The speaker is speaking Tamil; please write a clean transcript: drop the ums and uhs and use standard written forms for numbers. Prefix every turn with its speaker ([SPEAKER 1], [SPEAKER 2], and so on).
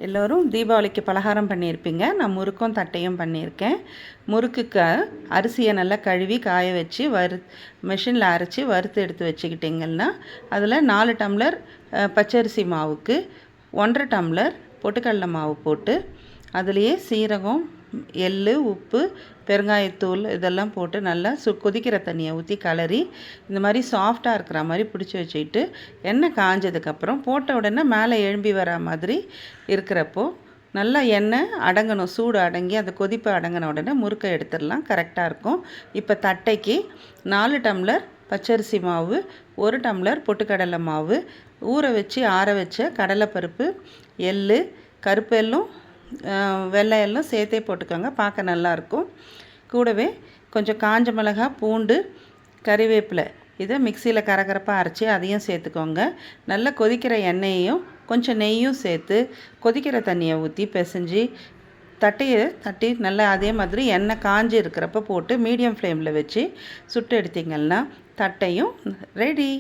[SPEAKER 1] எல்லோரும் தீபாவளிக்கு பலகாரம் பண்ணியிருப்பீங்க. நான் முறுக்கும் தட்டையும் பண்ணியிருக்கேன். முறுக்குக்கு அரிசியை நல்லா கழுவி காய வச்சு மிஷினில் அரைச்சி வறுத்து எடுத்து வச்சுக்கிட்டிங்கன்னா அதில் 4 டம்ளர் பச்சரிசி மாவுக்கு 1.5 டம்ளர் பொட்டுக்கடலை மாவு போட்டு அதுலேயே சீரகம், எள், உப்பு, பெருங்காயத்தூள் இதெல்லாம் போட்டு நல்லா கொதிக்கிற தண்ணியை ஊற்றி கலரி இந்த மாதிரி சாஃப்டாக இருக்கிற மாதிரி பிடிச்சி வச்சுக்கிட்டு எண்ணெய் காஞ்சதுக்கப்புறம் போட்ட உடனே மேலே எழும்பி வர மாதிரி இருக்கிறப்போ நல்லா எண்ணெய் அடங்கணும், சூடு அடங்கி அந்த கொதிப்பு அடங்கின உடனே முறுக்கை எடுத்துடலாம். கரெக்டாக இருக்கும். இப்போ தட்டைக்கு 4 டம்ளர் பச்சரிசி மாவு, 1 டம்ளர் பொட்டுக்கடலை மாவு, ஊற வச்சு ஆற வச்ச கடலைப்பருப்பு, எள், கருப்பு எள்ளும் வெள்ளை எல்லாம் சேர்த்தே போட்டுக்கோங்க, பார்க்க நல்லாயிருக்கும். கூடவே கொஞ்சம் காஞ்ச மிளகா, பூண்டு, கறிவேப்பிலை இதை மிக்சியில் கரகரப்பாக அரைச்சி அதையும் சேர்த்துக்கோங்க. நல்லா கொதிக்கிற எண்ணெயையும் கொஞ்சம் நெய்யும் சேர்த்து கொதிக்கிற தண்ணியை ஊற்றி பிசைஞ்சு தட்டையை தட்டி நல்லா அதே மாதிரி எண்ணெய் காஞ்சி இருக்கிறப்ப போட்டு மீடியம் ஃப்ளேமில் வச்சு சுட்டு எடுத்திங்கன்னா தட்டையும் ரெடி.